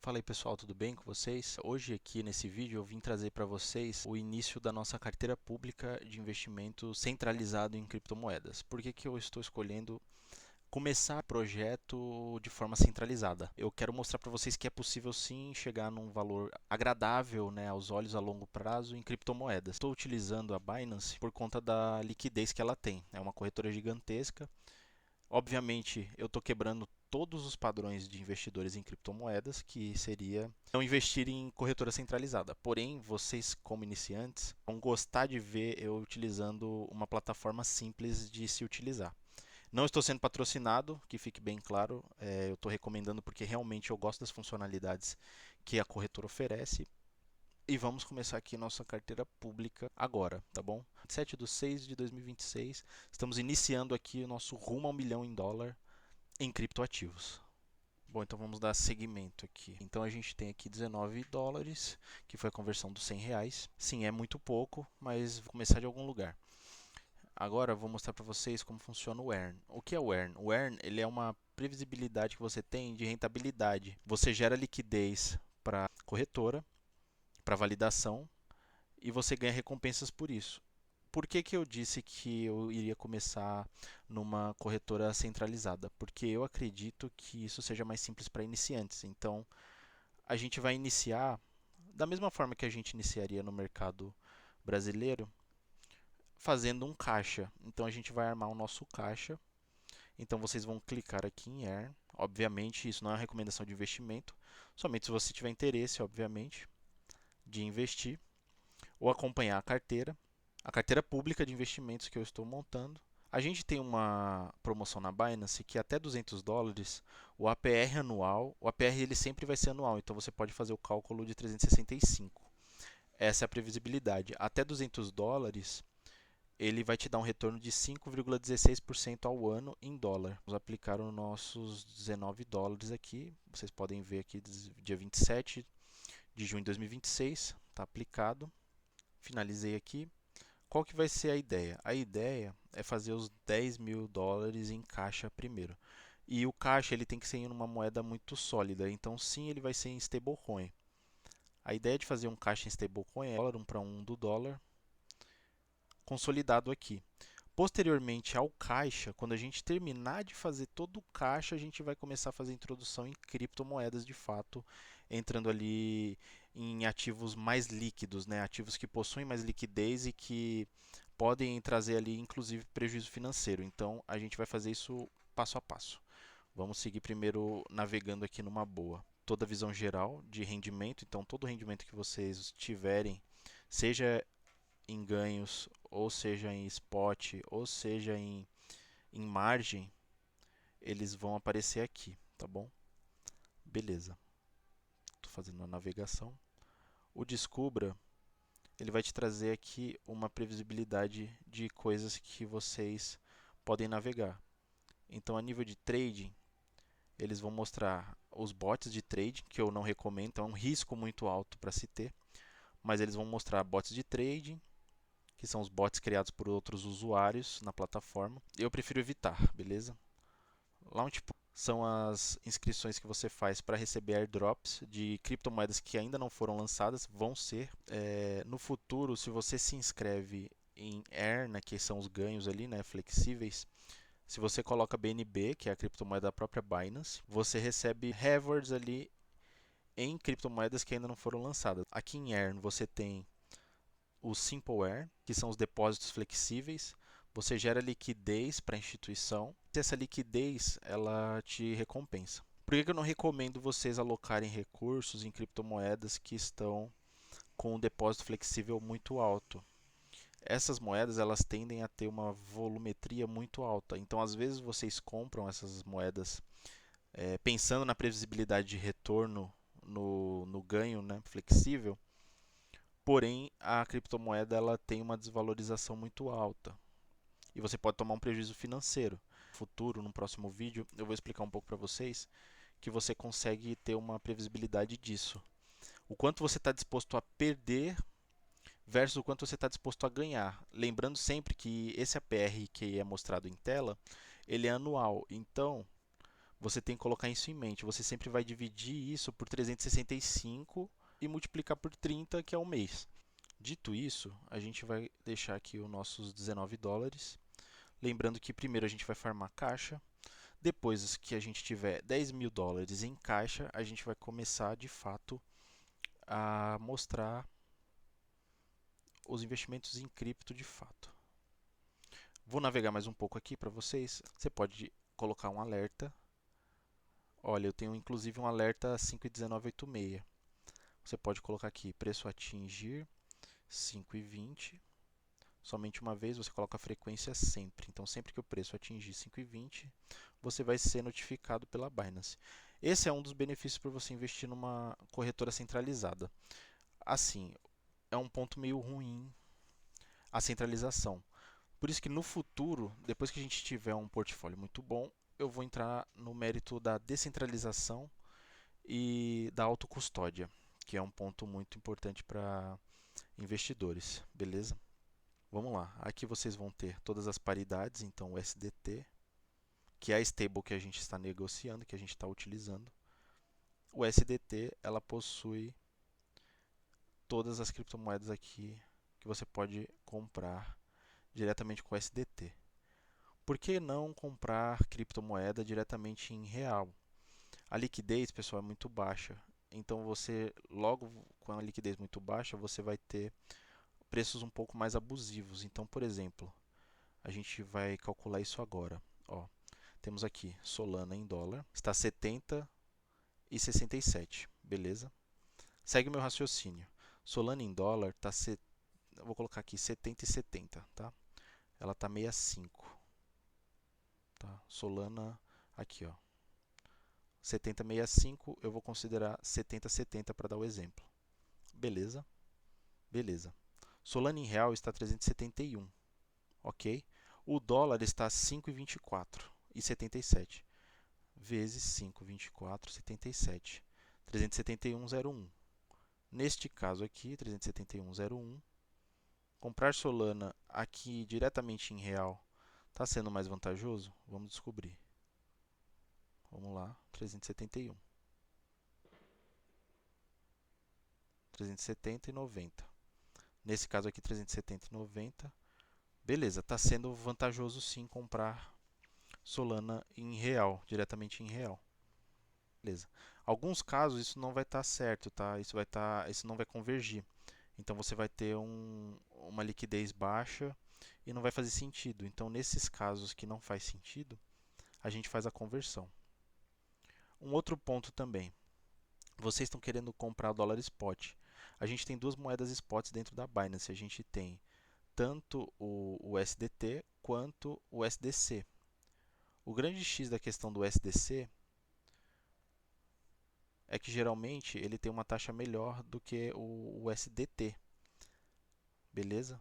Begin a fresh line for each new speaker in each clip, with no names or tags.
Fala aí pessoal, tudo bem com vocês? Hoje aqui nesse vídeo eu vim trazer para vocês o início da nossa carteira pública de investimento centralizado em criptomoedas. Por que eu estou escolhendo começar o projeto de forma centralizada? Eu quero mostrar para vocês que é possível sim chegar num valor agradável, né, aos olhos a longo prazo em criptomoedas. Estou utilizando a Binance por conta da liquidez que ela tem. É uma corretora gigantesca. Obviamente, eu estou quebrando todos os padrões de investidores em criptomoedas, que seria não investir em corretora centralizada. Porém, vocês, como iniciantes, vão gostar de ver eu utilizando uma plataforma simples de se utilizar. Não estou sendo patrocinado, que fique bem claro. Eu estou recomendando porque realmente eu gosto das funcionalidades que a corretora oferece. E vamos começar aqui nossa carteira pública agora, tá bom? 7/6/2026, estamos iniciando aqui o nosso rumo ao milhão em dólar em criptoativos. Bom, então vamos dar seguimento aqui. Então a gente tem aqui 19 dólares, que foi a conversão dos 100 reais. Sim, é muito pouco, mas vou começar de algum lugar. Agora eu vou mostrar para vocês como funciona o Earn. O que é o Earn? O Earn ele é uma previsibilidade que você tem de rentabilidade. Você gera liquidez para a corretora, para validação, e você ganha recompensas por isso. Por que eu disse que eu iria começar numa corretora centralizada? Porque eu acredito que isso seja mais simples para iniciantes. Então, a gente vai iniciar da mesma forma que a gente iniciaria no mercado brasileiro, fazendo um caixa. Então, a gente vai armar o nosso caixa. Então, vocês vão clicar aqui em Earn. Obviamente, isso não é uma recomendação de investimento, somente se você tiver interesse, obviamente, de investir ou acompanhar a carteira pública de investimentos que eu estou montando. A gente tem uma promoção na Binance que até 200 dólares, o APR anual, o APR ele sempre vai ser anual, então você pode fazer o cálculo de 365. Essa é a previsibilidade. Até 200 dólares, ele vai te dar um retorno de 5,16% ao ano em dólar. Vamos aplicar os nossos 19 dólares aqui. Vocês podem ver aqui, dia 27 de junho de 2026, está aplicado. Finalizei aqui. Qual que vai ser a ideia? A ideia é fazer os 10 mil dólares em caixa primeiro. E o caixa ele tem que ser em uma moeda muito sólida, então sim, ele vai ser em stablecoin. A ideia de fazer um caixa em stablecoin é dólar 1 para 1 do dólar, consolidado aqui. Posteriormente ao caixa, quando a gente terminar de fazer todo o caixa, a gente vai começar a fazer a introdução em criptomoedas de fato, entrando ali em ativos mais líquidos, né? Ativos que possuem mais liquidez e que podem trazer ali inclusive prejuízo financeiro. Então a gente vai fazer isso passo a passo. Vamos seguir primeiro navegando aqui numa boa. Toda a visão geral de rendimento, então todo o rendimento que vocês tiverem, seja em ganhos, ou seja em spot, ou seja em margem, eles vão aparecer aqui, tá bom? Beleza. Estou fazendo a navegação. O Descubra, ele vai te trazer aqui uma previsibilidade de coisas que vocês podem navegar. Então, a nível de trading, eles vão mostrar os bots de trading, que eu não recomendo, então é um risco muito alto para se ter. Mas eles vão mostrar bots de trading, que são os bots criados por outros usuários na plataforma. Eu prefiro evitar, beleza? Launchpool são as inscrições que você faz para receber airdrops de criptomoedas que ainda não foram lançadas, vão ser. No futuro, se você se inscreve em Earn, que são os ganhos ali, né, flexíveis, se você coloca BNB, que é a criptomoeda da própria Binance, você recebe rewards ali em criptomoedas que ainda não foram lançadas. Aqui em Earn você tem o Simple Earn, que são os depósitos flexíveis. Você gera liquidez para a instituição. E essa liquidez ela te recompensa. Por que eu não recomendo vocês alocarem recursos em criptomoedas que estão com um depósito flexível muito alto? Essas moedas elas tendem a ter uma volumetria muito alta. Então, às vezes vocês compram essas moedas pensando na previsibilidade de retorno no ganho, né, flexível. Porém, a criptomoeda ela tem uma desvalorização muito alta e você pode tomar um prejuízo financeiro. No futuro, no próximo vídeo, eu vou explicar um pouco para vocês que você consegue ter uma previsibilidade disso. O quanto você está disposto a perder versus o quanto você está disposto a ganhar. Lembrando sempre que esse APR que é mostrado em tela, ele é anual. Então, você tem que colocar isso em mente. Você sempre vai dividir isso por 365 e multiplicar por 30, que é o mês. Dito isso, a gente vai deixar aqui os nossos 19 dólares. Lembrando que primeiro a gente vai farmar caixa. Depois que a gente tiver 10 mil dólares em caixa, a gente vai começar de fato a mostrar os investimentos em cripto de fato. Vou navegar mais um pouco aqui para vocês. Você pode colocar um alerta. Olha, eu tenho inclusive um alerta 5,1986. Você pode colocar aqui preço a atingir 5,20. Somente uma vez, você coloca a frequência sempre. Então, sempre que o preço atingir 5,20, você vai ser notificado pela Binance. Esse é um dos benefícios para você investir numa corretora centralizada. Assim, é um ponto meio ruim a centralização. Por isso que no futuro, depois que a gente tiver um portfólio muito bom, eu vou entrar no mérito da descentralização e da autocustódia, que é um ponto muito importante para investidores, beleza? Vamos lá, aqui vocês vão ter todas as paridades, então o USDT, que é a stable que a gente está negociando, que a gente está utilizando. O USDT, ela possui todas as criptomoedas aqui que você pode comprar diretamente com o USDT. Por que não comprar criptomoeda diretamente em real? A liquidez, pessoal, é muito baixa. Então você, logo com a liquidez muito baixa, você vai ter preços um pouco mais abusivos. Então, por exemplo, a gente vai calcular isso agora. Ó, temos aqui Solana em dólar, está 70,67, beleza? Segue o meu raciocínio. Solana em dólar está, vou colocar aqui 70,70, tá? Ela está 65, tá? Solana aqui, ó. 70,65, eu vou considerar 70,70 para dar o exemplo. Beleza? Beleza. Solana em real está 371, ok? O dólar está 5,24 e 77 vezes 5,24,77. 371,01. Neste caso aqui, 371,01. Comprar Solana aqui diretamente em real está sendo mais vantajoso? Vamos descobrir. Vamos lá, 371. 370 e 90. Nesse caso aqui, 370 e 90. Beleza, está sendo vantajoso sim comprar Solana em real, diretamente em real. Beleza. Alguns casos isso não vai estar certo, tá? Isso não vai convergir. Então você vai ter uma liquidez baixa e não vai fazer sentido. Então nesses casos que não faz sentido, a gente faz a conversão. Um outro ponto também. Vocês estão querendo comprar dólar spot. A gente tem duas moedas spots dentro da Binance. A gente tem tanto o USDT quanto o USDC. O grande X da questão do USDC é que geralmente ele tem uma taxa melhor do que o USDT. Beleza?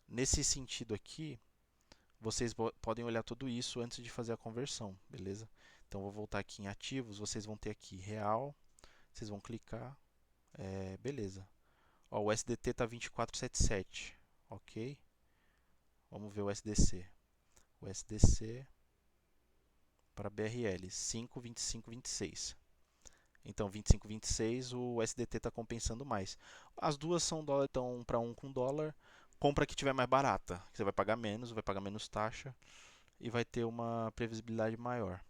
Nesse sentido aqui, vocês podem olhar tudo isso antes de fazer a conversão, beleza? Então vou voltar aqui em ativos, vocês vão ter aqui real, vocês vão clicar, beleza. Ó, o USDT está 24,77, ok? Vamos ver o USDC. O USDC para BRL 5,2526. Então 25,26 o USDT está compensando mais. As duas são dólar, então para um com dólar, compra que tiver mais barata. Você vai pagar menos taxa e vai ter uma previsibilidade maior.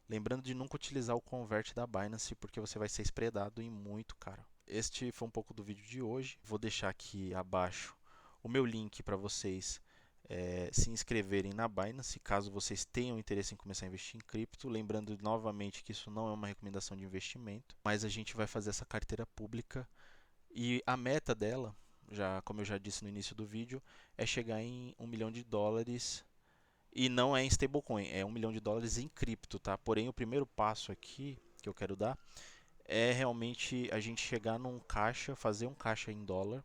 Lembrando de nunca utilizar o convert da Binance porque você vai ser spreadado em muito caro. Este foi um pouco do vídeo de hoje. Vou deixar aqui abaixo o meu link para vocês se inscreverem na Binance, caso vocês tenham interesse em começar a investir em cripto. Lembrando novamente que isso não é uma recomendação de investimento, mas a gente vai fazer essa carteira pública e a meta dela, como eu já disse no início do vídeo, é chegar em $1 milhão e não é em stablecoin, é $1 milhão em cripto, tá? Porém, o primeiro passo aqui que eu quero dar é realmente a gente chegar num caixa, fazer um caixa em dólar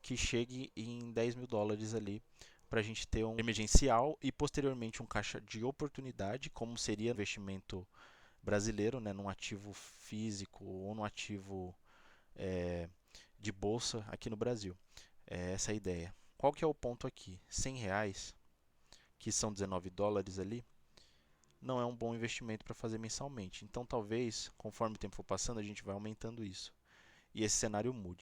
que chegue em $10 mil ali para a gente ter um emergencial e posteriormente um caixa de oportunidade, como seria investimento brasileiro, né, num ativo físico ou num ativo de bolsa aqui no Brasil. É essa a ideia. Qual que é o ponto aqui? R$ 100, que são 19 dólares ali, não é um bom investimento para fazer mensalmente. Então, talvez, conforme o tempo for passando, a gente vai aumentando isso e esse cenário mude.